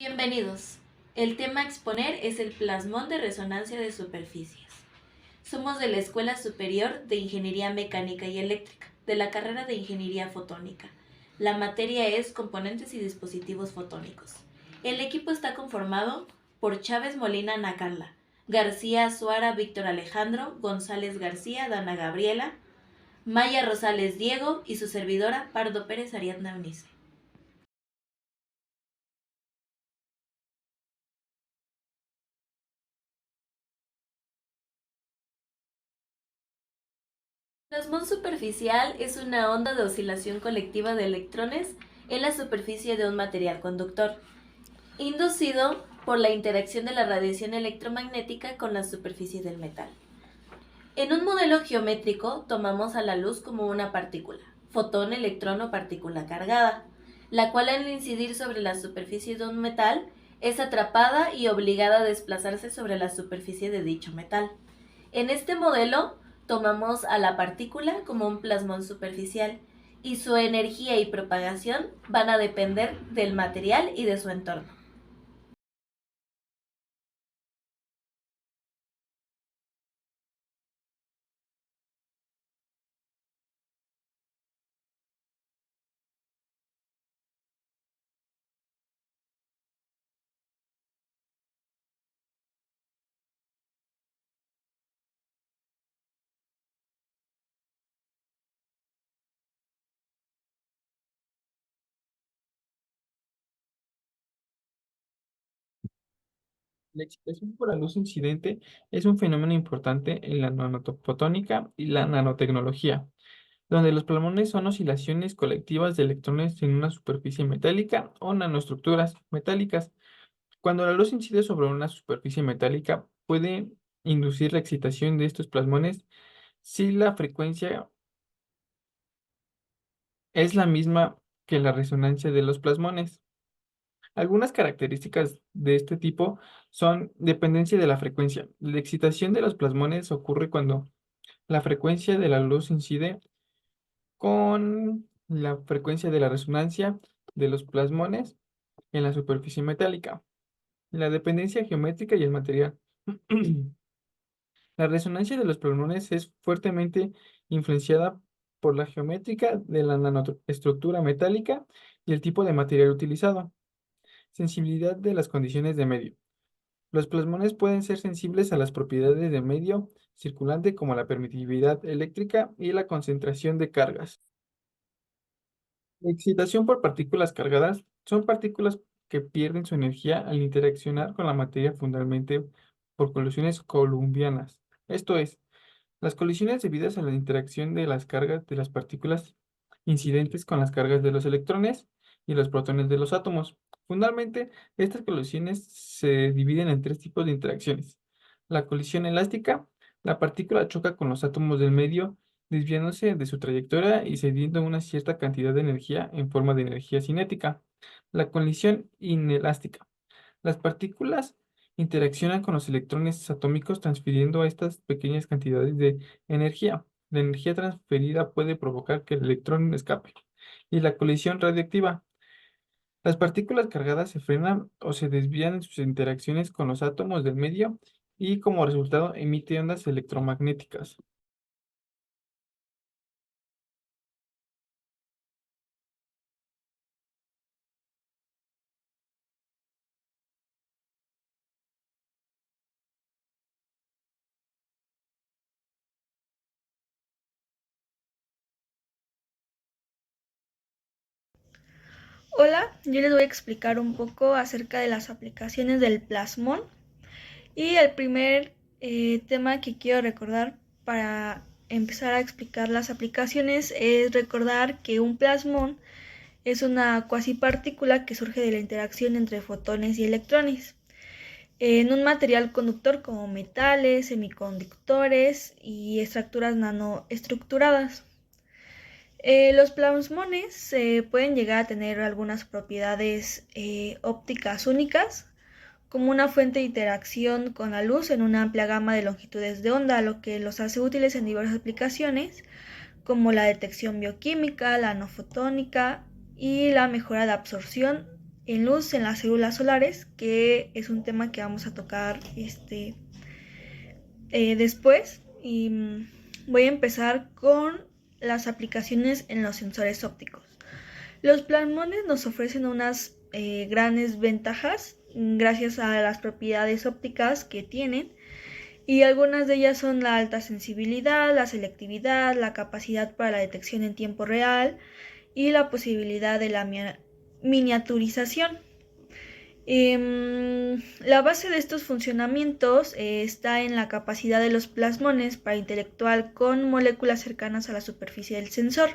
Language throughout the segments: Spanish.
Bienvenidos. El tema a exponer es el plasmón de resonancia de superficies. Somos de la Escuela Superior de Ingeniería Mecánica y Eléctrica, de la carrera de Ingeniería Fotónica. La materia es componentes y dispositivos fotónicos. El equipo está conformado por Chávez Molina Ana Carla, García Suara Víctor Alejandro, González García Dana Gabriela, Maya Rosales Diego y su servidora Pardo Pérez Ariadna Eunice. Plasmón superficial es una onda de oscilación colectiva de electrones en la superficie de un material conductor, inducido por la interacción de la radiación electromagnética con la superficie del metal. En un modelo geométrico tomamos a la luz como una partícula, fotón, electrón o partícula cargada, la cual al incidir sobre la superficie de un metal es atrapada y obligada a desplazarse sobre la superficie de dicho metal. En este modelo tomamos a la partícula como un plasmón superficial y su energía y propagación van a depender del material y de su entorno. La excitación por la luz incidente es un fenómeno importante en la nanofotónica y la nanotecnología, donde los plasmones son oscilaciones colectivas de electrones en una superficie metálica o nanoestructuras metálicas. Cuando la luz incide sobre una superficie metálica, puede inducir la excitación de estos plasmones si la frecuencia es la misma que la resonancia de los plasmones. Algunas características de este tipo son dependencia de la frecuencia. La excitación de los plasmones ocurre cuando la frecuencia de la luz incide con la frecuencia de la resonancia de los plasmones en la superficie metálica. La dependencia geométrica y el material. La resonancia de los plasmones es fuertemente influenciada por la geométrica de la nanoestructura metálica y el tipo de material utilizado. Sensibilidad de las condiciones de medio. Los plasmones pueden ser sensibles a las propiedades de medio circulante como la permitividad eléctrica y la concentración de cargas. La excitación por partículas cargadas son partículas que pierden su energía al interaccionar con la materia fundamentalmente por colisiones columbianas. Esto es, las colisiones debidas a la interacción de las cargas de las partículas incidentes con las cargas de los electrones y los protones de los átomos. Fundamentalmente, estas colisiones se dividen en tres tipos de interacciones. La colisión elástica, la partícula choca con los átomos del medio, desviándose de su trayectoria y cediendo una cierta cantidad de energía en forma de energía cinética. La colisión inelástica. Las partículas interaccionan con los electrones atómicos transfiriendo estas pequeñas cantidades de energía. La energía transferida puede provocar que el electrón escape. Y la colisión radioactiva. Las partículas cargadas se frenan o se desvían en sus interacciones con los átomos del medio y como resultado emite ondas electromagnéticas. Hola, yo les voy a explicar un poco acerca de las aplicaciones del plasmón y el primer tema que quiero recordar para empezar a explicar las aplicaciones es recordar que un plasmón es una cuasipartícula que surge de la interacción entre fotones y electrones en un material conductor como metales, semiconductores y estructuras nanoestructuradas. Los plasmones pueden llegar a tener algunas propiedades ópticas únicas, como una fuente de interacción con la luz en una amplia gama de longitudes de onda, lo que los hace útiles en diversas aplicaciones, como la detección bioquímica, la nanofotónica y la mejora de absorción en luz en las células solares, que es un tema que vamos a tocar después. Y voy a empezar con las aplicaciones en los sensores ópticos. Los plasmones nos ofrecen unas grandes ventajas gracias a las propiedades ópticas que tienen, y algunas de ellas son la alta sensibilidad, la selectividad, la capacidad para la detección en tiempo real y la posibilidad de la miniaturización. La base de estos funcionamientos está en la capacidad de los plasmones para interactuar con moléculas cercanas a la superficie del sensor,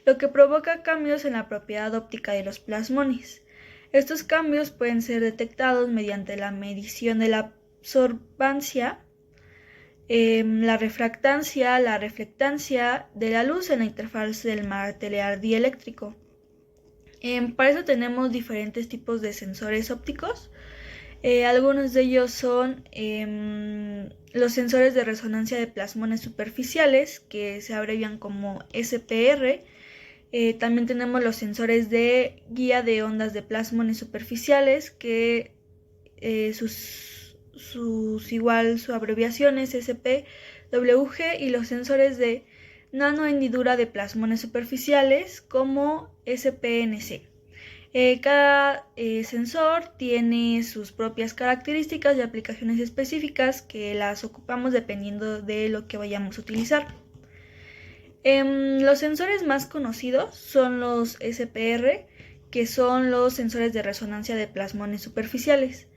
lo que provoca cambios en la propiedad óptica de los plasmones. Estos cambios pueden ser detectados mediante la medición de la absorbancia, la refractancia, la reflectancia de la luz en la interfaz del material dieléctrico. Para eso tenemos diferentes tipos de sensores ópticos. Algunos de ellos son los sensores de resonancia de plasmones superficiales, que se abrevian como SPR. También tenemos los sensores de guía de ondas de plasmones superficiales, que su abreviación es SPWG, y los sensores de nanohendidura de plasmones superficiales como SPNC. Cada sensor tiene sus propias características y aplicaciones específicas que las ocupamos dependiendo de lo que vayamos a utilizar. Los sensores más conocidos son los SPR, que son los sensores de resonancia de plasmones superficiales.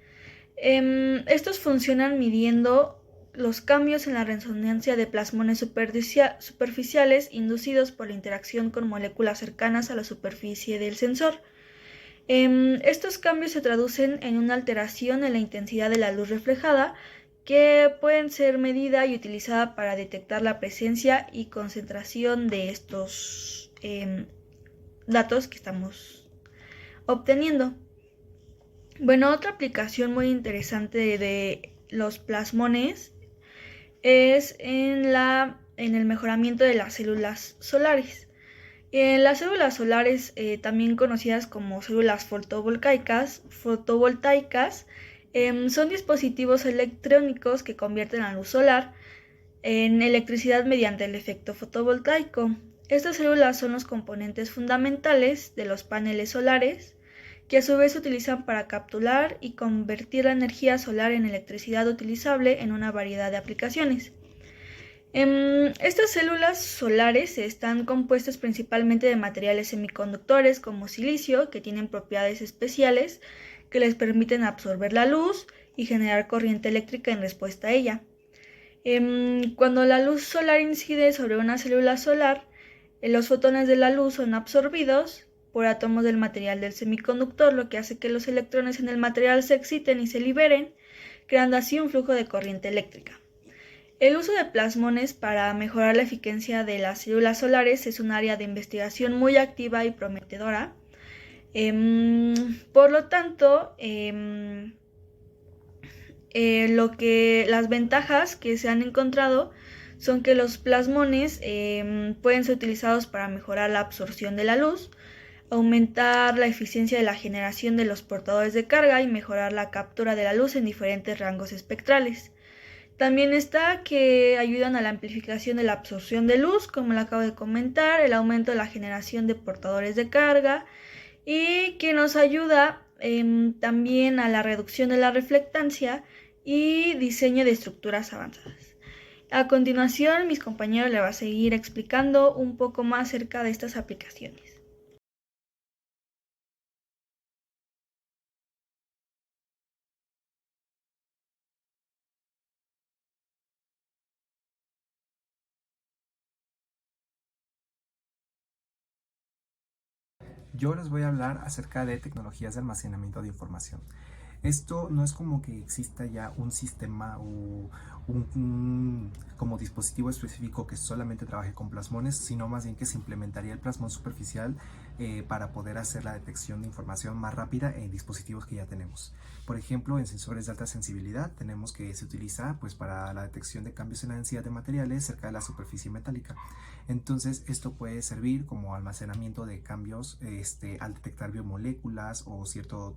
Estos funcionan midiendo los cambios en la resonancia de plasmones superficiales inducidos por la interacción con moléculas cercanas a la superficie del sensor. Estos cambios se traducen en una alteración en la intensidad de la luz reflejada, que pueden ser medida y utilizada para detectar la presencia y concentración de estos datos que estamos obteniendo. Bueno, otra aplicación muy interesante de los plasmones es en el mejoramiento de las células solares. Las células solares, también conocidas como células fotovoltaicas, son dispositivos electrónicos que convierten la luz solar en electricidad mediante el efecto fotovoltaico. Estas células son los componentes fundamentales de los paneles solares, que a su vez se utilizan para capturar y convertir la energía solar en electricidad utilizable en una variedad de aplicaciones. Estas células solares están compuestas principalmente de materiales semiconductores como silicio, que tienen propiedades especiales que les permiten absorber la luz y generar corriente eléctrica en respuesta a ella. Cuando la luz solar incide sobre una célula solar, los fotones de la luz son absorbidos por átomos del material del semiconductor, lo que hace que los electrones en el material se exciten y se liberen, creando así un flujo de corriente eléctrica. El uso de plasmones para mejorar la eficiencia de las células solares es un área de investigación muy activa y prometedora. Por lo tanto, las ventajas que se han encontrado son que los plasmones pueden ser utilizados para mejorar la absorción de la luz, aumentar la eficiencia de la generación de los portadores de carga y mejorar la captura de la luz en diferentes rangos espectrales. También está que ayudan a la amplificación de la absorción de luz, como lo acabo de comentar, el aumento de la generación de portadores de carga, y que nos ayuda también a la reducción de la reflectancia y diseño de estructuras avanzadas. A continuación, mis compañeros les van a seguir explicando un poco más acerca de estas aplicaciones. Yo les voy a hablar acerca de tecnologías de almacenamiento de información. Esto no es como que exista ya un sistema o como dispositivo específico que solamente trabaje con plasmones, sino más bien que se implementaría el plasmón superficial para poder hacer la detección de información más rápida en dispositivos que ya tenemos. Por ejemplo, en sensores de alta sensibilidad tenemos que se utiliza pues para la detección de cambios en la densidad de materiales cerca de la superficie metálica. Entonces esto puede servir como almacenamiento de cambios al detectar biomoléculas o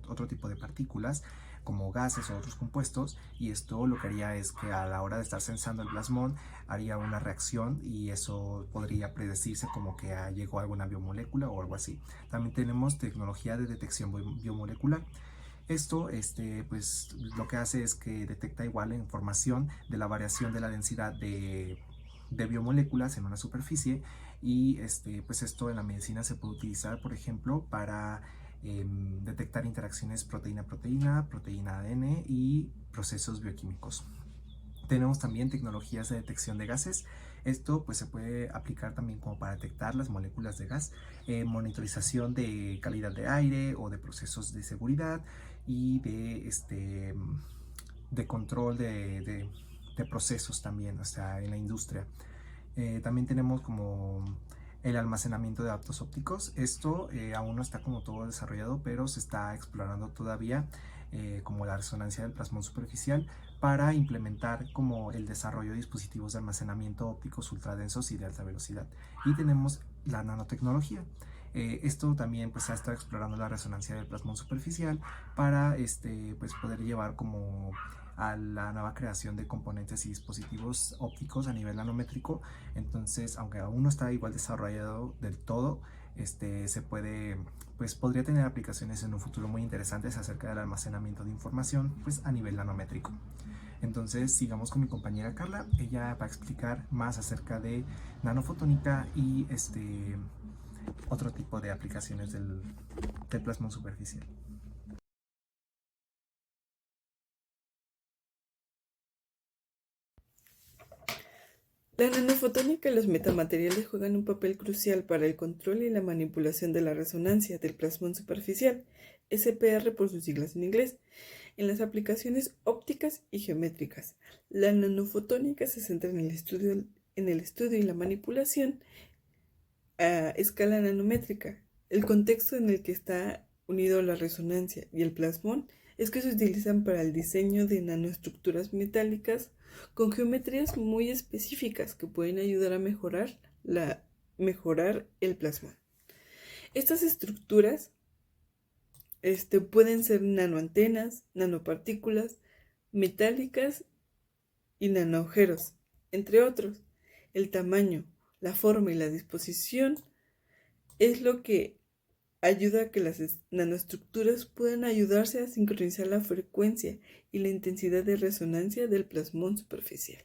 otro tipo de partículas como gases o otros compuestos, y esto lo que haría es que a la hora de estar sensando el plasmón haría una reacción y eso podría predecirse como que llegó alguna biomolécula o algo así. También tenemos tecnología de detección biomolecular. Esto pues lo que hace es que detecta igual la información de la variación de la densidad de biomoléculas en una superficie, y pues esto en la medicina se puede utilizar, por ejemplo, para detectar interacciones proteína-proteína, proteína-ADN y procesos bioquímicos. Tenemos también tecnologías de detección de gases. Esto pues se puede aplicar también como para detectar las moléculas de gas, monitorización de calidad de aire o de procesos de seguridad y de control de procesos también, o sea, en la industria. También tenemos como el almacenamiento de datos ópticos. Esto aún no está como todo desarrollado, pero se está explorando todavía, como la resonancia del plasmón superficial, para implementar como el desarrollo de dispositivos de almacenamiento ópticos ultradensos y de alta velocidad. Y tenemos la nanotecnología. Esto también pues se ha estado explorando la resonancia del plasmón superficial para pues poder llevar como a la nueva creación de componentes y dispositivos ópticos a nivel nanométrico. Entonces, aunque aún no está igual desarrollado del todo, se puede, pues podría tener aplicaciones en un futuro muy interesantes acerca del almacenamiento de información pues a nivel nanométrico. Entonces sigamos con mi compañera Carla. Ella va a explicar más acerca de nanofotónica y otro tipo de aplicaciones del plasmón superficial. La nanofotónica y los metamateriales juegan un papel crucial para el control y la manipulación de la resonancia del plasmón superficial, SPR por sus siglas en inglés, en las aplicaciones ópticas y geométricas. La nanofotónica se centra en el estudio y la manipulación a escala nanométrica. El contexto en el que está unido la resonancia y el plasmón es que se utilizan para el diseño de nanoestructuras metálicas con geometrías muy específicas que pueden ayudar a mejorar el plasmón. Estas estructuras pueden ser nanoantenas, nanopartículas metálicas y nanoagujeros, entre otros. El tamaño, la forma y la disposición es lo que ayuda a que las nanoestructuras puedan ayudarse a sincronizar la frecuencia y la intensidad de resonancia del plasmón superficial.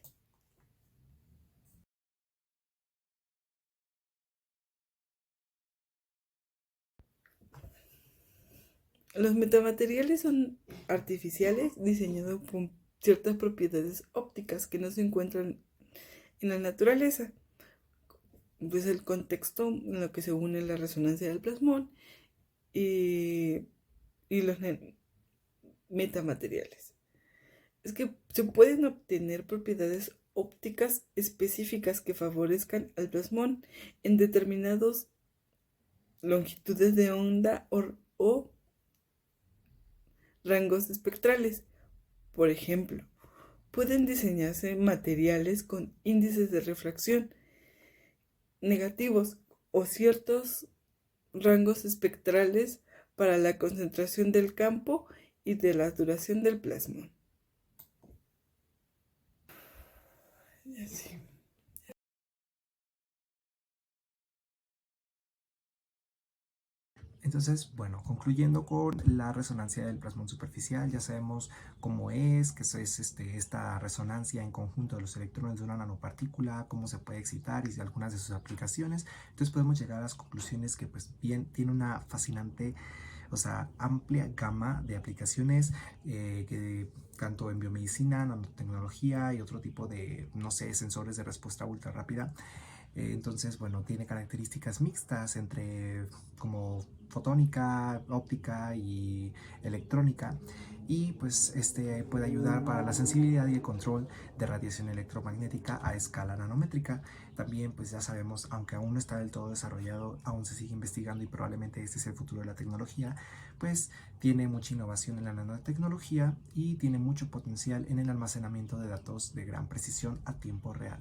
Los metamateriales son artificiales diseñados con ciertas propiedades ópticas que no se encuentran en la naturaleza. Pues el contexto en lo que se une la resonancia del plasmón y los metamateriales. Es que se pueden obtener propiedades ópticas específicas que favorezcan al plasmón en determinadas longitudes de onda o rangos espectrales. Por ejemplo, pueden diseñarse materiales con índices de refracción negativos o ciertos rangos espectrales para la concentración del campo y de la duración del plasmón. Así. Entonces, bueno, concluyendo con la resonancia del plasmón superficial, ya sabemos cómo es, que es esta resonancia en conjunto de los electrones de una nanopartícula, cómo se puede excitar y algunas de sus aplicaciones. Entonces podemos llegar a las conclusiones que pues bien tiene una fascinante, o sea, amplia gama de aplicaciones, que tanto en biomedicina, nanotecnología y otro tipo de, no sé, sensores de respuesta ultra rápida. Entonces, bueno, tiene características mixtas entre como fotónica, óptica y electrónica, y pues este puede ayudar para la sensibilidad y el control de radiación electromagnética a escala nanométrica. También pues ya sabemos, aunque aún no está del todo desarrollado, aún se sigue investigando y probablemente este es el futuro de la tecnología, pues tiene mucha innovación en la nanotecnología y tiene mucho potencial en el almacenamiento de datos de gran precisión a tiempo real.